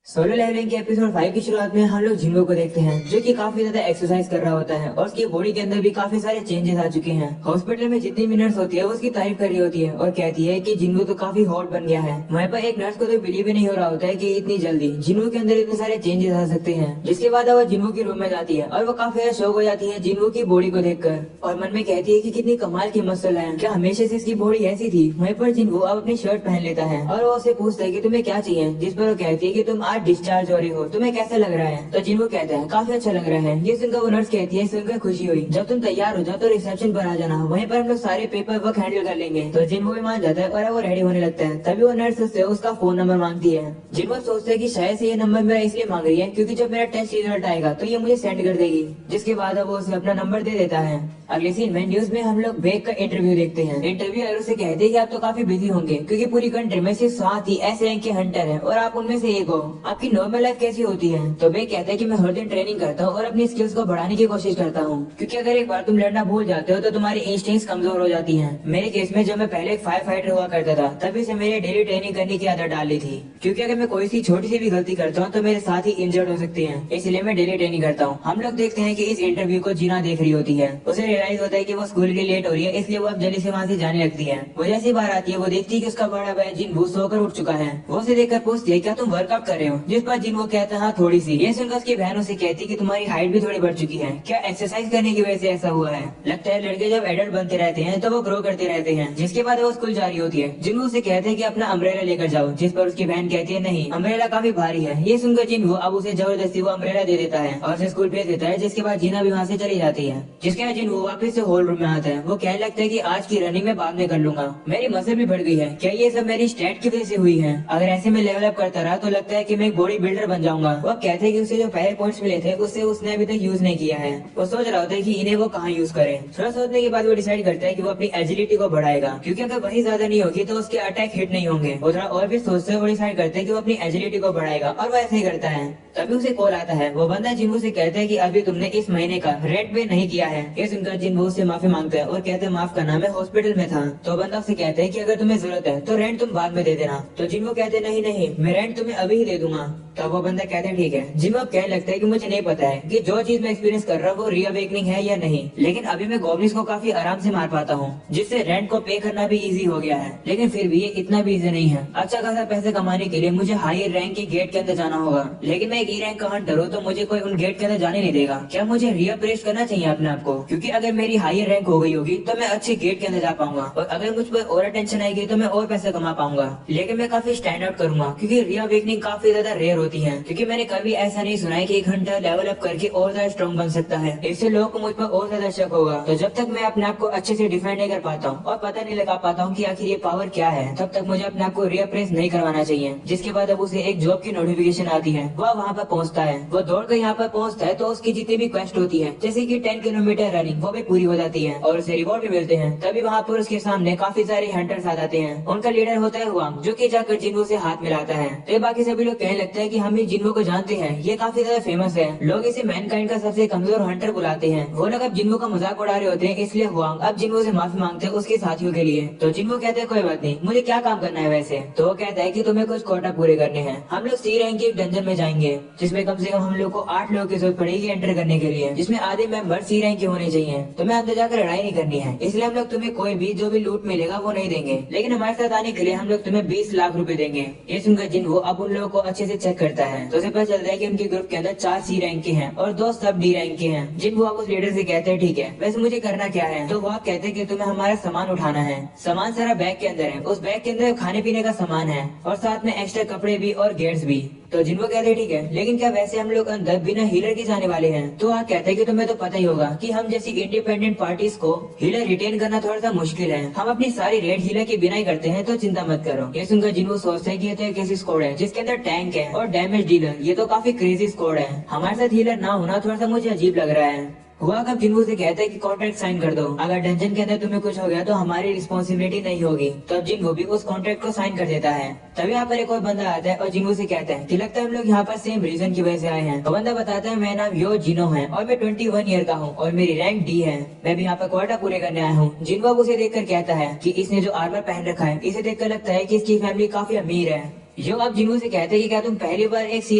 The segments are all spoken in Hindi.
सोलो लेवलिंग के एपिसोड 5 की शुरुआत में हम लोग जिन्हो को देखते हैं जो कि काफी ज्यादा एक्सरसाइज कर रहा होता है और उसकी बॉडी के अंदर भी काफी सारे चेंजेस आ चुके हैं। हॉस्पिटल में जितनी भी नर्स होती है वो उसकी तारीफ कर रही होती है और कहती है कि जिन्हो तो काफी हॉट बन गया है। वहीं पर एक नर्स को तो बिलीव ही नहीं हो रहा होता है कि इतनी जल्दी जिन्हो के अंदर इतने सारे चेंजेस आ सकते हैं। जिसके बाद वो जिन्हो की रूम में जाती है और वो काफी ज्यादा शौक हो जाती है जिन्हो की बॉडी को देखकर और मन में कहती है कि कितनी कमाल की मसल है, क्या हमेशा से इसकी बॉडी ऐसी थी। वहीं पर जिन्हो अब अपनी शर्ट पहन लेता है और वो उसे पूछता है कि तुम्हें क्या चाहिए, जिस पर वो कहती है कि तुम आज डिस्चार्ज हो रही हो, तुम्हें कैसा लग रहा है। तो जिन्हो कहता है काफी अच्छा लग रहा है। ये सुनकर वो नर्स कहती है सुनकर खुशी हुई, जब तुम तैयार हो जाओ तो रिसेप्शन पर आ जाना, वहीं पर हम लोग सारे पेपर वर्क हैंडल कर लेंगे। तो जिन्हो भी मान जाता है और वो रेडी होने लगता है। तभी वो नर्स उससे उसका फोन नंबर मांगती है। जिन्हो सोचता है कि शायद से ये नंबर मेरा इसलिए मांग रही है क्योंकि जब मेरा टेस्ट रिजल्ट आएगा तो ये मुझे सेंड कर देगी। जिसके बाद वो उसे अपना नंबर दे देता है। अगले सीन में न्यूज में हम लोग बेक का इंटरव्यू देखते हैं। इंटरव्यूअर उसे कहते हैं कि आप तो काफी बिजी होंगे क्योंकि पूरी कंट्री में सिर्फ 7 ही ऐसे रैंक के हंटर हैं और आप उनमें से एक हो। आपकी नॉर्मल लाइफ कैसी होती है। तो बेक कहता है कि मैं हर दिन ट्रेनिंग करता हूँ और अपनी स्किल्स को बढ़ाने की कोशिश करता हूँ क्योंकि अगर एक बार तुम लड़ना भूल जाते हो तो तुम्हारी इंस्टिंक्ट्स कमजोर हो जाती हैं। मेरे केस में जब मैं पहले एक फायर फाइटर हुआ करता था तभी से मेरी डेली ट्रेनिंग करने की आदत डाली थी क्योंकि अगर मैं कोई सी छोटी सी भी गलती करता हूँ तो मेरे साथ ही इंजर्ड हो सकती है, इसलिए मैं डेली ट्रेनिंग करता हूँ। हम लोग देखते हैं कि इस इंटरव्यू को जीना देख रही होती है। उसे रियलाइज होता है कि वो स्कूल के लिए लेट हो रही है, इसलिए वो अब जल्दी से वहाँ से जाने लगती है। वो जैसी बाहर आती है वो देखती है कि उसका बड़ा भाई जिन्हो सोकर उठ चुका है। वो उसे देखकर पूछती है क्या तुम वर्कआउट कर रहे हो, जिस पर जिन्हो कहता है हाँ थोड़ी सी। ये सुनकर उसकी बहन उसे कहती है कि तुम्हारी हाइट भी थोड़ी बढ़ चुकी है, क्या एक्सरसाइज करने की वजह से ऐसा हुआ है। लगता है लड़के जब एडल्ट बनते रहते हैं तो वो ग्रो करते रहते हैं। जिसके बाद वो स्कूल जा रही होती है। जिन्हो उसे कहते हैं कि अपना अम्ब्रेला लेकर जाओ, जिस पर उसकी बहन कहती है नहीं अम्ब्रेला काफी भारी है। ये सुनकर जिन्हो अब उसे जबरदस्ती वो अम्ब्रेला दे देता है और उसे स्कूल भेज देता है। जिसके बाद जीना भी वहाँ से चली जाती है। जिसके बाद जिन्हो वापस से हॉल रूम में आता है। वो कहने लगता है कि आज की रनिंग में बाद में कर लूंगा, मेरी मसल भी बढ़ गई है, क्या ये सब मेरी स्टैट की वजह से हुई है। अगर ऐसे में लेवल अप करता रहा तो लगता है कि मैं एक बॉडी बिल्डर बन जाऊंगा। वो कहते हैं कि उसे जो पहले पॉइंट्स मिले थे उससे उसने अभी तक यूज नहीं किया है। वो सोच रहा होता है कि इन्हें वो कहाँ यूज करे। थोड़ा सोचने के बाद वो डिसाइड करता है कि वो अपनी एजिलिटी को बढ़ाएगा क्योंकि अगर वही ज्यादा नहीं होगी तो उसके अटैक हिट नहीं होंगे। वो थोड़ा और भी सोचते हुए वो डिसाइड करते हैं कि वो अपनी एजिलिटी को बढ़ाएगा और वो ऐसे ही करता है। तभी उसे कॉल आता है। वो बंदा जिन्हो से कहता है कि अभी तुमने इस महीने का रेंट पे नहीं किया है। ये सुनकर जिन्हो से माफी मांगता है और कहते हैं माफ करना मैं हॉस्पिटल में था। तो बंदा उसे कहता है कि अगर तुम्हें जरूरत है तो रेंट तुम बाद में दे देना। तो जिन्हो कहते हैं नहीं नहीं मैं रेंट तुम्हें अभी ही दे दूंगा। तब वो बंदा कहता है ठीक है। जिन्हो कहने लगता है कि मुझे नहीं पता है कि जो चीज मैं एक्सपीरियंस कर रहा हूँ वो रीअवेकनिंग है या नहीं, लेकिन अभी मैं गॉब्लिन्स को काफी आराम से मार पाता हूँ जिससे रेंट को पे करना भी इजी हो गया है। लेकिन फिर भी ये इतना भी इजी नहीं है। अच्छा खासा पैसे कमाने के लिए मुझे हायर रैंक के गेट के अंदर जाना होगा, लेकिन मैं एक ई रैंक का हंटर हूँ तो मुझे कोई उन गेट के अंदर जाने नहीं देगा। क्या मुझे रीअप्रेस करना चाहिए अपने आप को, क्योंकि अगर मेरी हायर रैंक हो गई होगी तो मैं अच्छे गेट के अंदर जा पाऊंगा और अगर मुझ पर और टेंशन आएगी तो मैं और पैसे कमा पाऊंगा। लेकिन मैं काफी स्टैंड आउट करूंगा क्योंकि रीअवेकनिंग काफी ज्यादा रेयर होती है। क्योंकि मैंने कभी ऐसा नहीं सुना है कि एक घंटा लेवल अप करके और ज्यादा स्ट्रॉन्ग बन सकता है। इससे लोगों को मुझ पर और ज्यादा शक होगा। तो जब तक मैं अपने आप को अच्छे से डिफाइन नहीं कर पाता हूँ और पता नहीं लगा पाता हूँ कि आखिर ये पावर क्या है, तब तक मुझे अपने आप को रीअप्रेस नहीं करवाना चाहिए। जिसके बाद अब उसे एक जॉब की नोटिफिकेशन आती है। वह वहाँ पर पहुँचता है। वो दौड़ कर यहाँ पर पहुँचता है तो उसकी जितनी भी क्वेस्ट होती है जैसे की 10 किलोमीटर रनिंग वो भी पूरी हो जाती है और उसे रिवॉर्ड भी मिलते हैं। तभी वहाँ पर उसके सामने काफी सारे हंटर्स आ जाते हैं। उनका लीडर होता है हुआंग, जो कि जाकर जिन्हो से हाथ मिलाता है। तो बाकी सभी लोग कहने लगते हैं कि हम जिन्हो को जानते हैं, ये काफी ज्यादा फेमस है, लोग इसे मैनकाइंड का सबसे कमजोर हंटर बुलाते हैं। वो लोग अब जिन्हो का मजाक उड़ा रहे होते हैं, इसलिए हुआंग अब जिन्हो से माफी मांगते हैं उसके साथियों के लिए। तो जिन्हो कहते हैं कोई बात नहीं, मुझे क्या काम करना है वैसे। तो वो कहता है कि तुम्हें कुछ कोटा पूरे करने हैं। हम लोग सी रैंक के एक डंजन में जाएंगे जिसमें कम से कम हम लोग को 8 लोगों की जरूरत पड़ेगी एंटर करने के लिए, जिसमें आधे मेंबर सी रैंक के होने चाहिए। तुम्हें अंदर जाकर लड़ाई नहीं करनी है, इसलिए हम लोग तुम्हें कोई भी जो भी लूट मिलेगा वो नहीं देंगे, लेकिन हमारे साथ आने के लिए हम लोग तुम्हें 20 लाख रुपए देंगे। ये सुनकर जिन्हो अब उन लोगों को अच्छे से चेक करता है तो उसे पता चलता है कि उनके ग्रुप के अंदर 4 सी रैंक के हैं और 2 सब डी रैंक के हैं। जिन्हो अब उस लीडर से कहते हैं ठीक है वैसे मुझे करना क्या है। तो वो कहते हैं कि तुम्हें हमारा सामान उठाना है। सामान सारा बैग के अंदर है। उस बैग के अंदर खाने पीने का सामान है और साथ में एक्स्ट्रा कपड़े भी और गेट्स भी। तो जिन्हो कहते हैं ठीक है, लेकिन क्या वैसे हम लोग अंदर बिना हीलर के जाने वाले हैं। तो वहाँ कहते हैं कि तुम्हें तो पता ही होगा कि हम जैसी इंडिपेंडेंट पार्टीज को हीलर रिटेन करना थोड़ा सा मुश्किल है। हम अपनी सारी रेड हीलर की बिना ही करते हैं, तो चिंता मत करो। ये सुनकर जिन्हो सोचते हैं कि ये तो एक ऐसी स्क्वाड है जिसके अंदर टैंक है और डैमेज डीलर, ये तो काफी क्रेजी स्क्वाड है। हमारे साथ हीलर ना होना थोड़ा सा मुझे अजीब लग रहा है। हुआ कब जिन्हो से कहता है कि कॉन्ट्रैक्ट साइन कर दो, अगर डंजन के अंदर तुम्हें कुछ हो गया तो हमारी रिस्पॉन्सिबिलिटी नहीं होगी। तो अब जिन्हो भी उस कॉन्ट्रैक्ट को साइन कर देता है। तभी यहाँ पर एक और बंदा आता है और जिन्हो से कहता है कि लगता है हम लोग यहाँ पर सेम रीजन की वजह से आए हैं। तो बंदा बताता है मेरा नाम यो जिनो है और मैं 21 ईयर का हूँ और मेरी रैंक डी है। मैं भी यहाँ पर क्वार्टर पूरे करने आया हूँ। जिन्हो अब उसे देखकर कहता है कि इसने जो आर्मर पहन रखा है इसे देखकर लगता है कि इसकी फैमिली काफी अमीर है। यो अब जिन्हों से कहते हैं कि क्या तुम पहली बार एक सी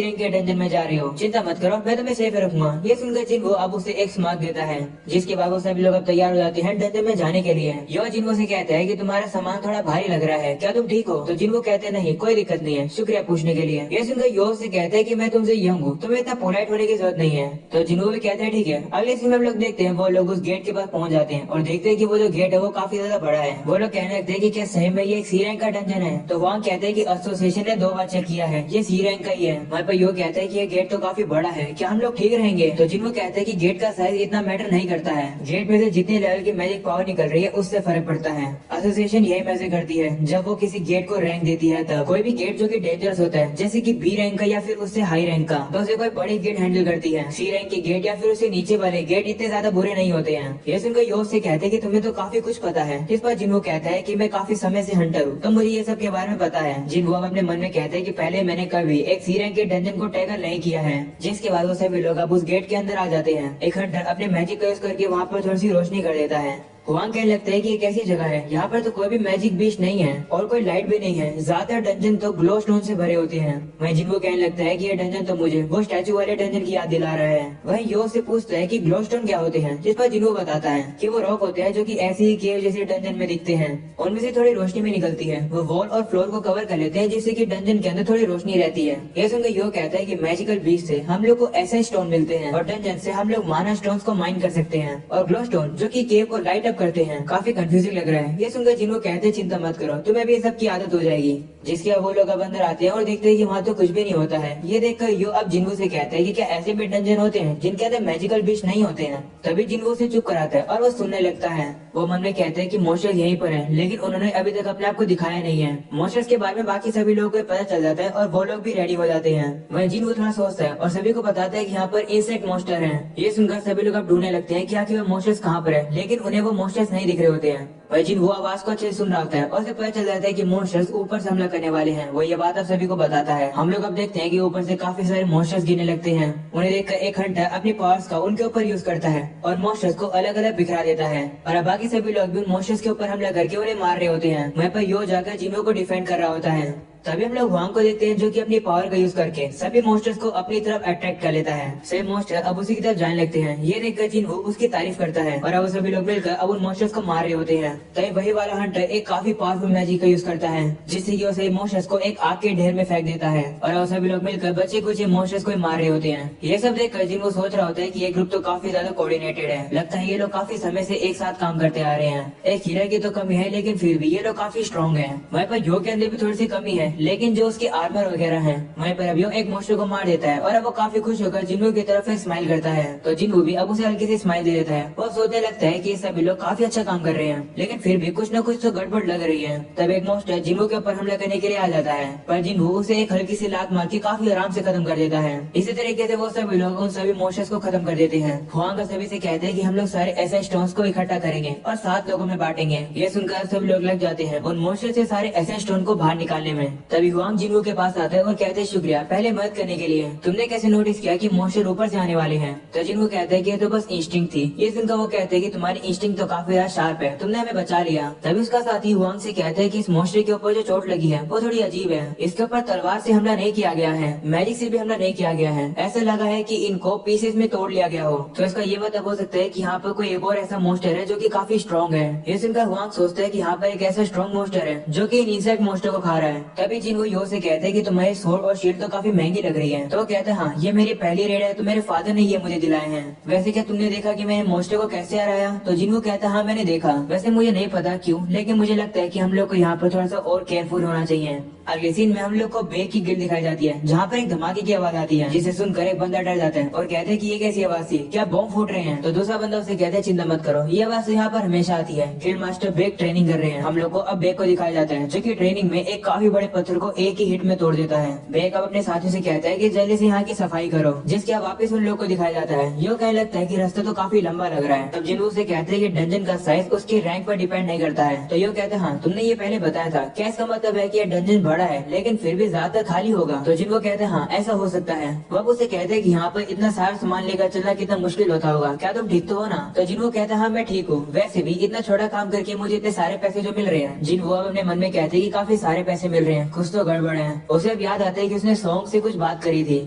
रैंक के डंजन में जा रहे हो, चिंता मत करो मैं तुम्हें सेफ रखूंगा। ये सुनकर जिन्हो अब उसे एक स्मार्क देता है, जिसके बाद वो सभी लोग अब तैयार हो जाते हैं डंजन में जाने के लिए। यो जिन्हो से कहता है कि तुम्हारा सामान थोड़ा भारी लग रहा है, क्या तुम ठीक हो? तो जिन्हो कहते हैं नहीं कोई दिक्कत नहीं है, शुक्रिया पूछने के लिए। ये सुनकर यो से कहते हैं कि मैं तुमसे यंग हूँ, तुम्हें इतना पोलाइट होने की जरूरत नहीं है। तो जिन्हो भी कहते हैं ठीक है। अगले सीन में हम लोग देखते हैं वो लोग उस गेट के पास पहुंच जाते हैं और देखते हैं कि वो जो गेट है वो काफी ज्यादा बड़ा है। वो लोग कहने लगते हैं कि क्या सही में ये एक सी रैंक का डंजन है? तो वहाँ कहते हैं कि एसोसिएशन ने 2 बार चेक किया है, ये सी रैंक का ही है। वहाँ पर यो कहता है कि ये गेट तो काफी बड़ा है, क्या हम लोग ठीक रहेंगे? तो जिन्हों कहते हैं कि गेट का साइज इतना मैटर नहीं करता है, गेट में से जितने लेवल की मैजिक पावर निकल रही है उससे फर्क पड़ता है। एसोसिएशन यही मैसेज करती है जब वो किसी गेट को रैंक देती है, तब कोई भी गेट जो कि डेंजरस होता है जैसे कि बी रैंक का या फिर उससे हाई रैंक का, तो उसे कोई बड़ी गेट हैंडल करती है। सी रैंक के गेट या फिर उससे नीचे वाले गेट इतने ज्यादा बुरे नहीं होते हैं। ये सुनकर यो से कहते हैं कि तुम्हें तो काफी कुछ पता है। इस पर जिन्हों कहता है कि मैं काफी समय से हंटर हूँ, तो मुझे ये सब के बारे में पता है। जिन्हों अपने मन में कहते हैं कि पहले मैंने कभी एक सी रैंक के डंजन को टैकल नहीं किया है। जिसके बाद वो सभी लोग अब उस गेट के अंदर आ जाते हैं। एक हंटर अपने मैजिक का यूज करके वहाँ पर थोड़ी सी रोशनी कर देता है। हुआंग कहने लगता है कि ये कैसी जगह है, यहाँ पर तो कोई भी मैजिक बीच नहीं है और कोई लाइट भी नहीं है, ज्यादातर डंजन तो ग्लो स्टोन से भरे होते हैं। वहीं जिनको कहने लगता है कि ये डंजन तो मुझे वो स्टैचू वाले डंजन की याद दिला रहा है। वहीं यो से पूछता है कि ग्लो स्टोन क्या होते हैं, जिस पर जिन्हो बताता है कि वो रॉक होते हैं जो कि ऐसे ही केव जैसे डंजन में दिखते हैं, उनमें से थोड़ी रोशनी भी निकलती है। वो वॉल और फ्लोर को कवर कर लेते हैं जिससे कि डंजन के अंदर थोड़ी रोशनी रहती है। ये सुनकर यो कहता है कि मैजिकल बीच से हम लोग को ऐसे स्टोन मिलते हैं और डंजन से हम लोग माना स्टोन को माइन कर सकते हैं, और ग्लो स्टोन जो की केव को लाइट अप करते हैं। काफी कंफ्यूजिंग लग रहा है। ये सुनकर जिन्हों कहते हैं चिंता मत करो, तुम्हें भी सब की आदत हो जाएगी। जिसके अब वो लोग अब अंदर आते हैं और देखते हैं कि वहाँ तो कुछ भी नहीं होता है। ये देखकर यो अब जिन्हों से कहते हैं कि क्या ऐसे भी डंजन होते हैं जिनके अंदर मैजिकल बीच नहीं होते हैं? तभी जिन्हों से चुप कराता है और वो सुनने लगता है। वो मन में कहते हैं कि मोस्टर्स यहीं पर है, लेकिन उन्होंने अभी तक अपने आप को दिखाया नहीं है। मोस्टर्स के बारे में बाकी सभी लोगों को पता चल जाता है और वो लोग भी रेडी हो जाते हैं। वहीं जिन्हों थोड़ा सोचता है और सभी को बताता है कि यहाँ पर इंसेक्ट मोस्टर है। ये सुनकर सभी लोग अब ढूंढने लगते हैं कि आखिर वो मोस्टर्स कहाँ पर है, लेकिन उन्हें वो मोस्टर्स नहीं दिख रहे होते हैं। वही जिन वो आवाज को अच्छे से सुन रहा होता है और उसे पता चल जाता है कि मोस्टर्स ऊपर से हमला करने वाले हैं। वो ये बात अब सभी को बताता है। हम लोग अब देखते हैं कि ऊपर से काफी सारे मोस्टर्स गिरने लगते हैं। उन्हें देखकर एक हंटर अपनी पावर्स का उनके ऊपर यूज करता है और मोस्टर्स को अलग अलग बिखरा देता है, और अब बाकी सभी लोग भी उन मोस्टर्स के ऊपर हमला करके उन्हें मार रहे होते हैं। वहीं पर यो जाकर जिन्हों को डिफेंड कर रहा होता है। तभी हम लोग हुआंग को देखते हैं जो कि अपनी पावर का यूज करके सभी मोस्टर्स को अपनी तरफ अट्रैक्ट कर लेता है। सभी मोस्टर अब उसी की तरफ जाने लगते हैं। ये देखकर जिन्हो उसकी तारीफ करता है और अब सभी लोग मिलकर अब उन मोस्टर्स को मार रहे होते हैं। तभी वही वाला हंटर एक काफी पावरफुल मैजिक का यूज करता है, जिससे कि वो सभी मोस्टर्स को एक आग के ढेर में फेंक देता है, और अब सभी लोग मिलकर बच्चे कुछ मोस्टर्स को मार रहे होते हैं। ये सब देखकर जिन्हो सोच रहा होता है कि ये ग्रुप तो काफी ज्यादा कोऑर्डिनेटेड है, लगता है ये लोग काफी समय से एक साथ काम करते आ रहे हैं। एक हीरा की तो कमी है लेकिन फिर भी ये लोग काफी स्ट्रॉन्ग है। वहीं पर यो के अंदर भी थोड़ी सी कमी है, लेकिन जो उसकी आर्मर वगैरह है। वहीं पर अब यो एक मोस्टर को मार देता है और अब वो काफी खुश होकर जिन्हो की तरफ एक स्माइल करता है। तो जिन्हो भी अब उसे हल्की सी स्माइल दे देता है। वो सोचने लगता है कि ये सभी लोग काफी अच्छा काम कर रहे हैं, लेकिन फिर भी कुछ न कुछ तो गड़बड़ लग रही है। तब एक मोस्टर जिन्हो के ऊपर हमला करने के लिए आ जाता है, पर जिन्हो उसे एक हल्की सी लात मार के काफी आराम से खत्म कर देता है। इसी तरीके से वो सभी लोग उन सभी मोस्टर्स को खत्म कर देते हैं। हुआंग का सभी से कहते हैं कि हम लोग सारे ऐसे स्टोन्स को इकट्ठा करेंगे और 7 लोगों में बांटेंगे। ये सुनकर सभी लोग लग जाते हैं उन मोस्टर से सारे ऐसे स्टोन को बाहर निकालने में। तभी हुआंग जिन्हो के पास आता है और कहते हैं शुक्रिया पहले मदद करने के लिए। तुमने कैसे नोटिस किया कि मोस्टर ऊपर से आने वाले हैं? तो जिन्हो कहते हैं कि ये तो बस इंस्टिंक्ट थी। ये सुनकर वो कहते हैं कि तुम्हारी इंस्टिंक्ट तो काफी ज्यादा शार्प है, तुमने हमें बचा लिया। तभी उसका साथी हुआंग से कहते हैं कि इस मोस्टर के ऊपर जो चोट लगी है वो थोड़ी अजीब है। इसके ऊपर तलवार से हमला नहीं किया गया है, मैजिक से भी हमला नहीं किया गया है। ऐसा लगा है कि इनको पीसेस में तोड़ लिया गया हो। तो इसका ये मतलब हो सकता है कि यहाँ पर कोई एक और ऐसा मोस्टर है जो कि काफी स्ट्रॉन्ग है। ये सुनकर हुआंग सोचता है कि यहाँ पर एक ऐसा स्ट्रॉन्ग मोस्टर है जो कि इन इंसेक्ट मोस्टर को खा रहा है। तभी जिन्हो यो से कहते हैं कि तुम्हारी स्वॉर्ड और शील्ड तो काफी महंगी लग रही है। तो वो कहते हैं हाँ ये मेरी पहली रेड है, तो मेरे फादर ने ये मुझे दिलाए हैं। वैसे क्या तुमने देखा कि मैं मोस्टर को कैसे हराया? तो जिन्हो कहता है हाँ मैंने देखा, वैसे मुझे नहीं पता क्यों, लेकिन मुझे लगता है कि हम लोग को यहाँ पर थोड़ा सा और केयरफुल होना चाहिए। अगले सीन में हम लोग को बेग की गिल्ड दिखाई जाती है, जहाँ पर एक धमाके की आवाज आती है, जिसे सुनकर एक बंदा डर जाता है और कहते हैं कि ये कैसी आवाज थी, क्या बॉम्ब फूट रहे हैं? तो दूसरा बंदा उसे कहता है चिंता मत करो, ये आवाज यहाँ पर हमेशा आती है, फील्ड मास्टर बेग ट्रेनिंग कर रहे हैं। हम लोग को अब बेग को दिखाया जाता है जो कि ट्रेनिंग में एक काफी बड़े पत्थर को एक ही हिट में तोड़ देता है। बेग अब अपने साथियों से कहता है कि जल्दी से यहाँ की सफाई करो, जिसके अब वापस उन लोग को दिखाया जाता है। यो कहने लगता है कि रास्ता तो काफी लंबा लग रहा है। तब जिन्हों से कहते हैं कि डंजन का साइज उसके रैंक पर डिपेंड नहीं करता है। तो यो कहते हैं हाँ तुमने ये पहले बताया था, क्या इसका मतलब है कि ये डंजन बड़ा है लेकिन फिर भी ज्यादा खाली होगा? तो जिनको कहते हैं हाँ ऐसा हो सकता है। वह उसे कहते हैं कि यहाँ पर इतना सारा सामान लेकर चलना कितना मुश्किल होता होगा, क्या तुम ठीक तो हो ना? तो जिनको कहते हैं हाँ मैं ठीक हूँ, वैसे भी इतना छोटा काम करके मुझे इतने सारे पैसे जो मिल रहे हैं। जिन वो अपने मन में कहते हैं कि काफी सारे पैसे मिल रहे हैं, हैं कुछ तो गड़बड़ है। उसे अब याद आता है कि उसने सॉन्ग से कुछ बात करी थी।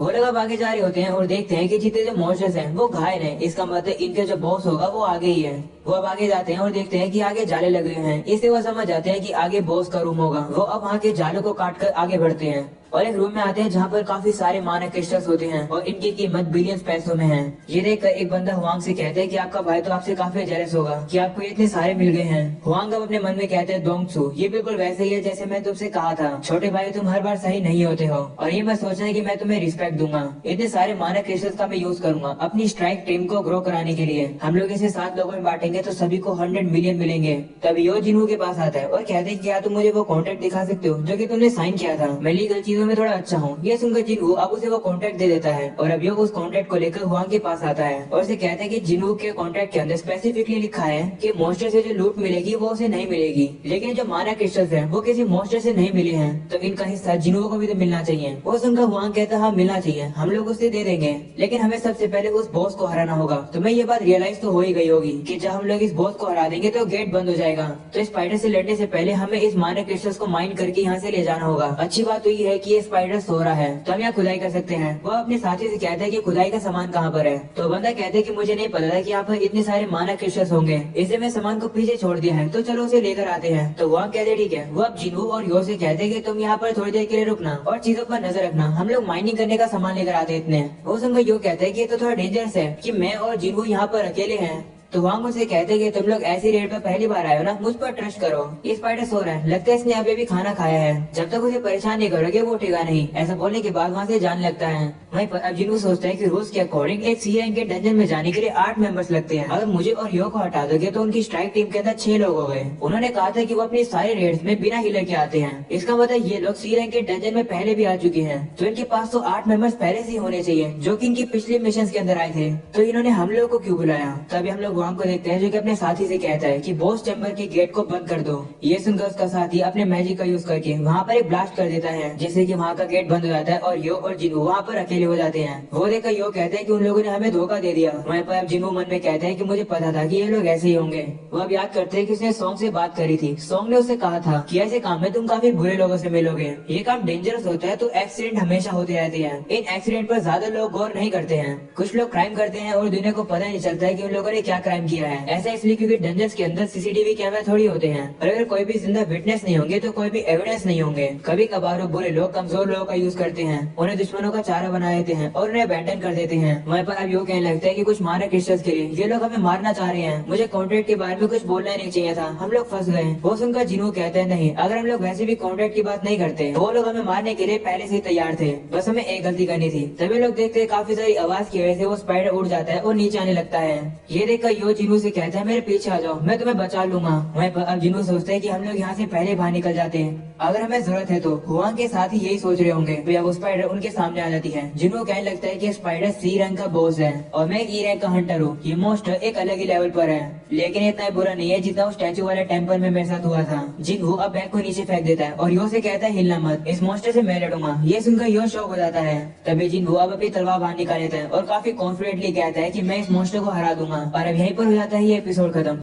वो लोग अब आगे जा रहे होते हैं और देखते हैं कि जितने जो मॉन्स्टर्स हैं वो घायल हैं। इसका मतलब इनके जो बॉस होगा वो आगे ही है। वो अब आगे जाते हैं और देखते हैं कि आगे जाले लगे हुए हैं। इससे वो समझ जाते हैं कि आगे बॉस का रूम होगा। वो अब वहाँ के जालों को काट कर आगे बढ़ते हैं और एक रूम में आते हैं जहाँ पर काफी सारे मानव क्रिस्टल्स होते हैं और इनकी कीमत बिलियंस पैसों में है। ये देखकर एक बंदा हुआंग से कहते हैं कि आपका भाई तो आपसे काफी जेलस होगा कि आपको इतने सारे मिल गए हैं। हुआंग अब अपने मन में कहते हैं दोंगसू, ये बिल्कुल वैसे ही है जैसे मैं तुमसे कहा था। छोटे भाई तुम हर बार सही नहीं होते हो और ये मैं सोच रहा कि मैं तुम्हें रिस्पेक्ट दूंगा। इतने सारे मानव क्रिस्टल्स का मैं यूज करूंगा अपनी स्ट्राइक टीम को ग्रो कराने के लिए। हम लोग इसे 7 लोगों में बांटेंगे तो सभी को 100 मिलियन मिलेंगे। तभी यो जिन्हू के पास आता है और कहते हैं कि क्या तुम मुझे वो कॉन्ट्रैक्ट दिखा सकते हो जो कि तुमने साइन किया था। मैं लीगल चीजों में थोड़ा अच्छा हूँ। ये सुनकर जिन्हू अब उसे वो कॉन्ट्रैक्ट दे देता है और अब यो उस कॉन्ट्रैक्ट को लेकर हुआंग के पास आता है और उसे कहता है कि जिन्हू के कॉन्ट्रैक्ट के अंदर स्पेसिफिकली लिखा है कि मॉन्स्टर से जो लूट मिलेगी वो उसे नहीं मिलेगी, लेकिन जो माना क्रिस्टल्स है वो किसी मॉन्स्टर से नहीं मिले हैं तो इनका हिस्सा जिन्हू को भी तो मिलना चाहिए। वो सुनकर हुआंग कहता है हाँ मिलना चाहिए, हम लोग उसे दे देंगे, लेकिन हमें सबसे पहले उस बॉस को हराना होगा। तो मैं ये बात रियलाइज तो हो ही गई होगी कि जब हम लोग इस बॉस को हरा देंगे तो गेट बंद हो जाएगा। तो स्पाइडर से लड़ने से पहले हमें इस माना क्रिस्टल्स को माइन करके यहाँ से ले जाना होगा। अच्छी बात तो ये है कि ये स्पाइडर सो रहा है तो हम यहाँ खुदाई कर सकते हैं। वो अपने साथी से कहता है कि खुदाई का सामान कहाँ पर है। तो बंदा कहते हैं कि मुझे नहीं पता था कि यहाँ पर इतने सारे माना क्रिस्टल्स होंगे, इसलिए मैं सामान को पीछे छोड़ दिया है, तो चलो उसे लेकर आते हैं। तो वहाँ कहते हैं ठीक है। वो अब जिन्हू और यो से कहते हैं कि तुम यहाँ पर थोड़ी देर के लिए रुकना और चीजों पर नजर रखना, हम लोग माइनिंग करने का सामान लेकर आते इतने। वो सुनकर यो कहते हैं कि ये तो थोड़ा डेंजरस है कि मैं और जिन्हू यहाँ पर अकेले हैं। तो वहाँ मुझसे कहते हैं कि तुम लोग ऐसी रेट पर पहली बार आए हो ना, मुझ पर ट्रस्ट करो। ये स्पाइडर सो रहा है, लगता है इसने अभी भी खाना खाया है, जब तक उसे परेशान नहीं करोगे वो उठेगा नहीं। ऐसा बोलने के बाद वहाँ से जाने लगता है। वहीं पर अब जिन्हू सोचता है कि रूल्स के अकॉर्डिंग एक सी रैंक के डंजन में जाने के लिए 8 मेंबर्स लगते हैं। अगर मुझे और यो को हटा दोगे तो उनकी स्ट्राइक टीम के अंदर 6 लोग हो गए। उन्होंने कहा था कि वो अपनी सारे रेड्स में बिना हीलर के आते हैं। इसका मतलब ये लोग सी रैंक के डंजन में पहले भी आ चुके हैं, तो इनके पास तो 8 मेंबर्स पहले से होने चाहिए जो की इनकी पिछले मिशन के अंदर आए थे। तो इन्होंने हम लोग को क्यों बुलाया? तभी हम लोग वहाँ को देखते हैं जो कि अपने साथी से कहता है कि बॉस चैम्बर के गेट को बंद कर दो। ये सुनकर उसका साथी अपने मैजिक का यूज करके वहाँ पर एक ब्लास्ट कर देता है जिससे कि वहाँ का गेट बंद हो जाता है और यो और जिन्हू वहाँ पर अकेले हो जाते हैं। वो देखकर यो कहते हैं कि उन लोगों ने हमें धोखा दे दिया। वहीं पर अब जिन्हू मन में कहते हैं कि मुझे पता था कि ये लोग ऐसे ही होंगे। वो अब याद करते हैं कि उसने सॉन्ग से बात करी थी। सॉन्ग ने उसे कहा था कि ऐसे काम में तुम काफी बुरे लोगों से मिलोगे, ये काम डेंजरस होता है, तो एक्सीडेंट हमेशा होते रहते हैं। इन एक्सीडेंट पर ज्यादा लोग गौर नहीं करते हैं। कुछ लोग क्राइम करते हैं और दुनिया को पता नहीं चलता है कि उन लोगों ने क्या क्राइम किया है। ऐसा इसलिए क्योंकि डंजन्स के अंदर सीसीटीवी कैमरा थोड़ी होते हैं और अगर कोई भी जिंदा विटनेस नहीं होंगे तो कोई भी एविडेंस नहीं होंगे। कभी कभार वो बुरे लोग कमजोर लोगों का यूज करते हैं, उन्हें दुश्मनों का चारा बना देते हैं और उन्हें अबैंडन कर देते हैं। वहीं पर अब यो कहने लगता है कि कुछ मारे क्रिस्टल्स के लिए ये लोग हमें मारना चाह रहे हैं। मुझे कॉन्ट्रैक्ट के बारे में कुछ बोलना नहीं चाहिए था, हम लोग फंस गए। वो सुनकर जिन्हू कहते हैं नहीं, अगर हम लोग वैसे भी कॉन्ट्रैक्ट की बात नहीं करते वो लोग हमें मारने के लिए पहले से ही तैयार थे, बस हमें एक गलती करनी थी। तभी लोग देखते हैं काफी सारी आवाज की वजह से वो स्पाइडर उड़ जाता है और नीचे आने लगता है। ये देखकर यो जिन्हू से कहता है मेरे पीछे आ जाओ, मैं तुम्हें बचा लूंगा। वहीं पर अब जिन्हू सोचते हैं कि हम लोग यहाँ से पहले बाहर निकल जाते हैं, अगर हमें जरूरत है तो। हुआंग के साथ ही यही सोच रहे होंगे। फिर अब स्पाइडर उनके सामने आ जाती है। जिन्हू कहने लगता है कि स्पाइडर सी रैंक का बॉस है और मैं ई रैंक का हंटर हूँ। ये मोस्टर एक अलग ही लेवल पर है, लेकिन इतना बुरा नहीं है जितना उस स्टैचू वाले टेम्पल में मेरे साथ हुआ था। जिन्हू अब बैग को नीचे फेंक देता है और यो से कहता है हिलना मत, इस मोस्टर से मैं लड़ूंगा। ये सुनकर यो शॉक हो जाता है। तभी जिन्हू अब अपनी तलवार बाहर निकाल लेता है और काफी कॉन्फिडेंटली कहता है कि मैं इस मोस्टर को हरा दूंगा। और अब यहीं पर हो जाता है ये एपिसोड खत्म।